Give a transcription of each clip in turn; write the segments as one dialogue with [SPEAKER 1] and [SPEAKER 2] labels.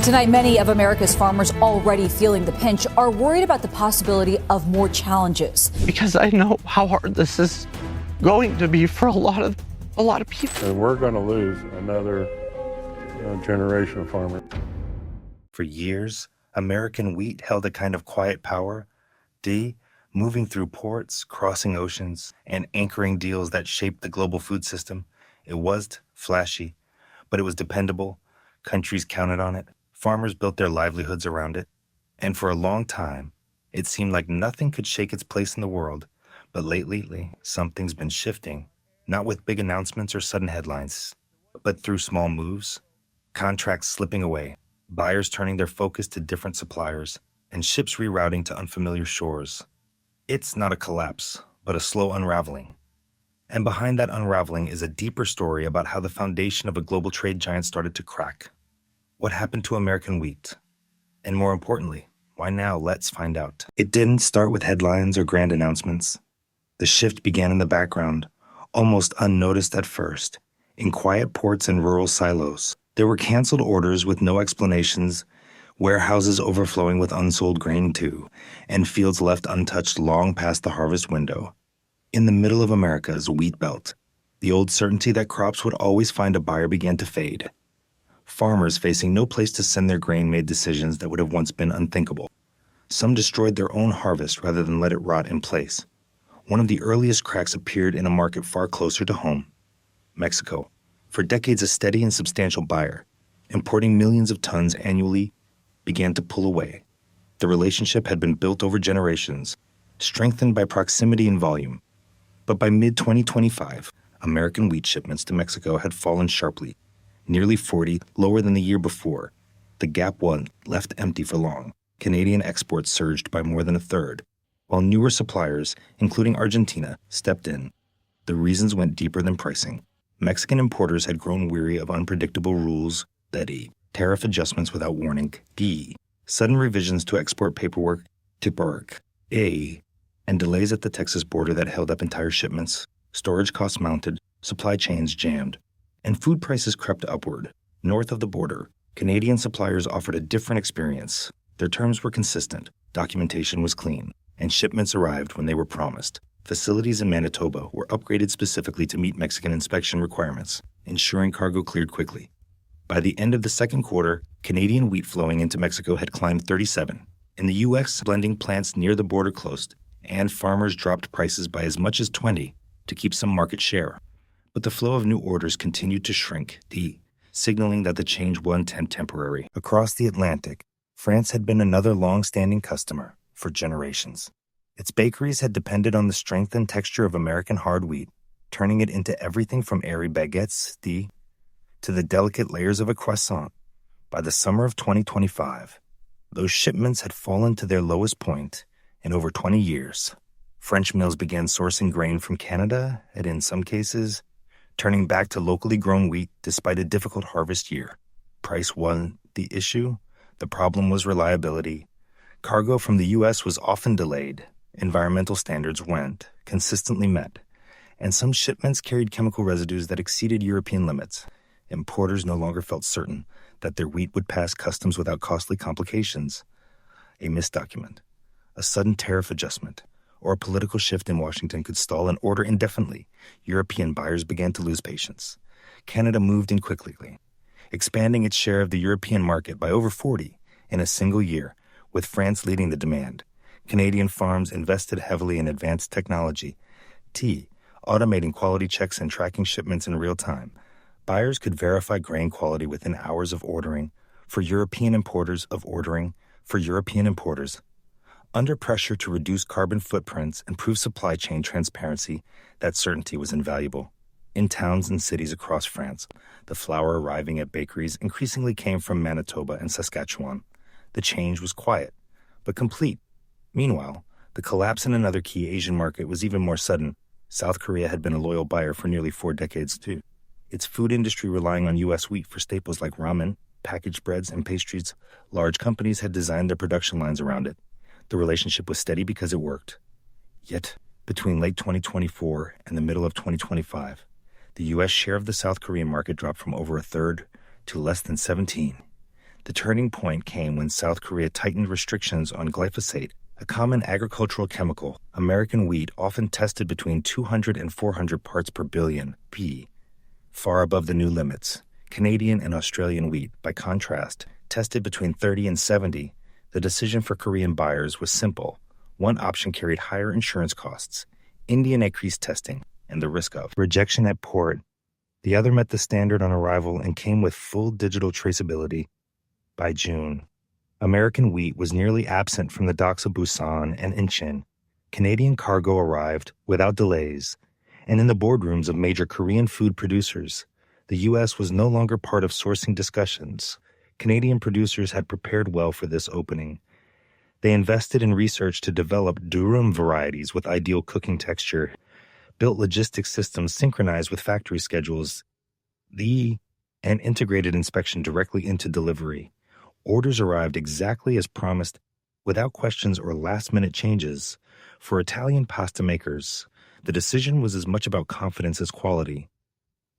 [SPEAKER 1] Tonight, many of America's farmers already feeling the pinch are worried about the possibility of more challenges.
[SPEAKER 2] Because I know how hard this is going to be for a lot of people.
[SPEAKER 3] And we're going to lose another generation of farmers.
[SPEAKER 4] For years, American wheat held a kind of quiet power, moving through ports, crossing oceans, and anchoring deals that shaped the global food system. It wasn't flashy, but it was dependable. Countries counted on it. Farmers built their livelihoods around it. And for a long time, it seemed like nothing could shake its place in the world. But lately, something's been shifting, not with big announcements or sudden headlines, but through small moves, contracts slipping away, buyers turning their focus to different suppliers, and ships rerouting to unfamiliar shores. It's not a collapse, but a slow unraveling. And behind that unraveling is a deeper story about how the foundation of a global trade giant started to crack. What happened to American wheat? And more importantly, why now? Let's find out. It didn't start with headlines or grand announcements. The shift began in the background, almost unnoticed at first, in quiet ports and rural silos. There were canceled orders with no explanations, warehouses overflowing with unsold grain too, and fields left untouched long past the harvest window. In the middle of America's wheat belt, the old certainty that crops would always find a buyer began to fade. Farmers facing no place to send their grain made decisions that would have once been unthinkable. Some destroyed their own harvest rather than let it rot in place. One of the earliest cracks appeared in a market far closer to home, Mexico. For decades a steady and substantial buyer, importing millions of tons annually, began to pull away. The relationship had been built over generations, strengthened by proximity and volume. But by mid-2025, American wheat shipments to Mexico had fallen sharply, nearly 40, lower than the year before. The gap wasn't left empty for long. Canadian exports surged by more than a third, while newer suppliers, including Argentina, stepped in. The reasons went deeper than pricing. Mexican importers had grown weary of unpredictable rules, tariff adjustments without warning, sudden revisions to export paperwork, and delays at the Texas border that held up entire shipments. Storage costs mounted, supply chains jammed, and food prices crept upward. North of the border, Canadian suppliers offered a different experience. Their terms were consistent, documentation was clean, and shipments arrived when they were promised. Facilities in Manitoba were upgraded specifically to meet Mexican inspection requirements, ensuring cargo cleared quickly. By the end of the second quarter, Canadian wheat flowing into Mexico had climbed 37. In the U.S., blending plants near the border closed, and farmers dropped prices by as much as 20 to keep some market share. But the flow of new orders continued to shrink, signaling that the change wasn't temporary. Across the Atlantic, France had been another long-standing customer for generations. Its bakeries had depended on the strength and texture of American hard wheat, turning it into everything from airy baguettes, to the delicate layers of a croissant. By the summer of 2025, those shipments had fallen to their lowest point in over 20 years. French mills began sourcing grain from Canada, and in some cases, turning back to locally grown wheat despite a difficult harvest year. Price wasn't the issue. The problem was reliability. Cargo from the U.S. was often delayed. Environmental standards weren't consistently met. And some shipments carried chemical residues that exceeded European limits. Importers no longer felt certain that their wheat would pass customs without costly complications. A missed document, a sudden tariff adjustment, or a political shift in Washington could stall an order indefinitely. European buyers began to lose patience. Canada moved in quickly, expanding its share of the European market by over 40 in a single year, with France leading the demand. Canadian farms invested heavily in advanced technology, automating quality checks and tracking shipments in real time. Buyers could verify grain quality within hours of ordering for European importers Under pressure to reduce carbon footprints and prove supply chain transparency, that certainty was invaluable. In towns and cities across France, the flour arriving at bakeries increasingly came from Manitoba and Saskatchewan. The change was quiet, but complete. Meanwhile, the collapse in another key Asian market was even more sudden. South Korea had been a loyal buyer for nearly 4 decades, too. Its food industry relying on U.S. wheat for staples like ramen, packaged breads, and pastries, large companies had designed their production lines around it. The relationship was steady because it worked. Yet, between late 2024 and the middle of 2025, the U.S. share of the South Korean market dropped from over a third to less than 17. The turning point came when South Korea tightened restrictions on glyphosate, a common agricultural chemical. American wheat often tested between 200 and 400 parts per billion, p, far above the new limits. Canadian and Australian wheat, by contrast, tested between 30 and 70. The decision for Korean buyers was simple. One option carried higher insurance costs, Indian increased testing, and the risk of rejection at port. The other met the standard on arrival and came with full digital traceability. By June, American wheat was nearly absent from the docks of Busan and Incheon. Canadian cargo arrived without delays, and in the boardrooms of major Korean food producers, the U.S. was no longer part of sourcing discussions. Canadian producers had prepared well for this opening. They invested in research to develop durum varieties with ideal cooking texture, built logistics systems synchronized with factory schedules, and integrated inspection directly into delivery. Orders arrived exactly as promised, without questions or last-minute changes. For Italian pasta makers, the decision was as much about confidence as quality.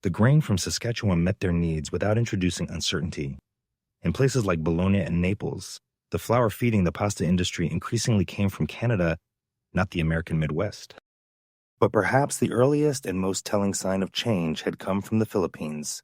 [SPEAKER 4] The grain from Saskatchewan met their needs without introducing uncertainty. In places like Bologna and Naples, the flour feeding the pasta industry increasingly came from Canada, not the American Midwest. But perhaps the earliest and most telling sign of change had come from the Philippines,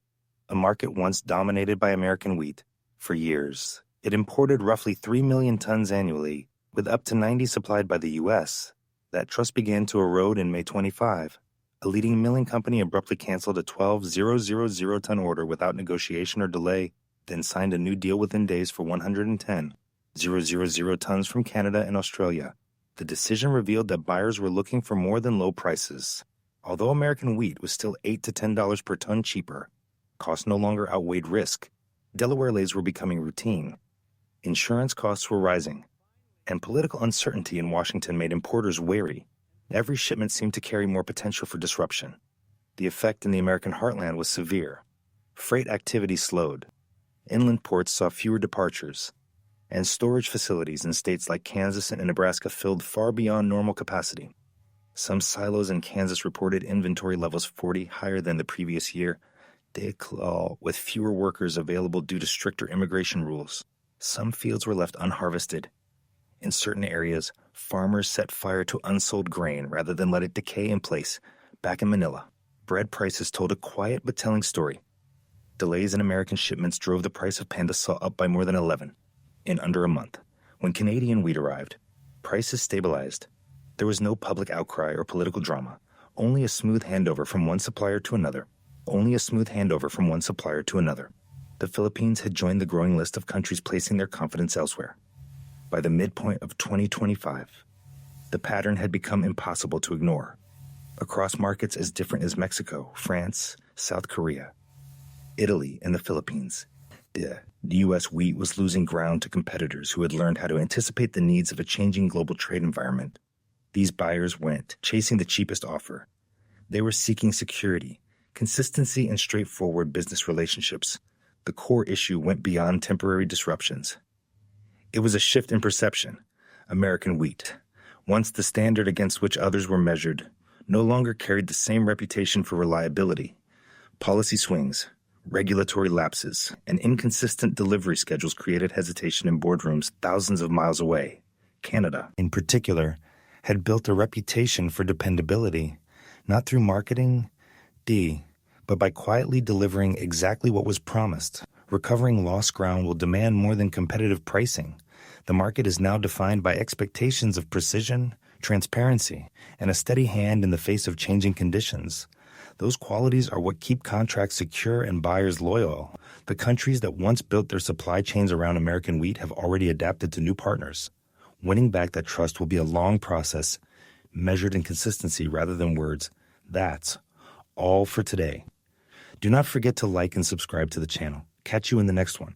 [SPEAKER 4] a market once dominated by American wheat. For years, it imported roughly 3 million tons annually, with up to 90 supplied by the U.S. That trust began to erode in May 25. A leading milling company abruptly canceled a 12,000-ton order without negotiation or delay, then signed a new deal within days for 110,000 tons from Canada and Australia. The decision revealed that buyers were looking for more than low prices. Although American wheat was still $8 to $10 per ton cheaper, cost no longer outweighed risk. Delaware lays were becoming routine. Insurance costs were rising, and political uncertainty in Washington made importers wary. Every shipment seemed to carry more potential for disruption. The effect in the American heartland was severe. Freight activity slowed. Inland ports saw fewer departures, and storage facilities in states like Kansas and Nebraska filled far beyond normal capacity. Some silos in Kansas reported inventory levels 40 higher than the previous year, with fewer workers available due to stricter immigration rules. Some fields were left unharvested. In certain areas, farmers set fire to unsold grain rather than let it decay in place. Back in Manila, bread prices told a quiet but telling story. Delays in American shipments drove the price of pandesal up by more than 11 in under a month. When Canadian wheat arrived, prices stabilized. There was no public outcry or political drama, only a smooth handover from one supplier to another. The Philippines had joined the growing list of countries placing their confidence elsewhere. By the midpoint of 2025, the pattern had become impossible to ignore. Across markets as different as Mexico, France, South Korea, Italy, and the Philippines, the U.S. wheat was losing ground to competitors who had learned how to anticipate the needs of a changing global trade environment. These buyers went chasing the cheapest offer. They were seeking security, consistency, and straightforward business relationships. The core issue went beyond temporary disruptions. It was a shift in perception. American wheat, once the standard against which others were measured, no longer carried the same reputation for reliability. Policy swings, regulatory lapses, and inconsistent delivery schedules created hesitation in boardrooms thousands of miles away. Canada, in particular, had built a reputation for dependability, not through marketing, but by quietly delivering exactly what was promised. Recovering lost ground will demand more than competitive pricing. The market is now defined by expectations of precision, transparency, and a steady hand in the face of changing conditions. Those qualities are what keep contracts secure and buyers loyal. The countries that once built their supply chains around American wheat have already adapted to new partners. Winning back that trust will be a long process, measured in consistency rather than words. That's all for today. Do not forget to like and subscribe to the channel. Catch you in the next one.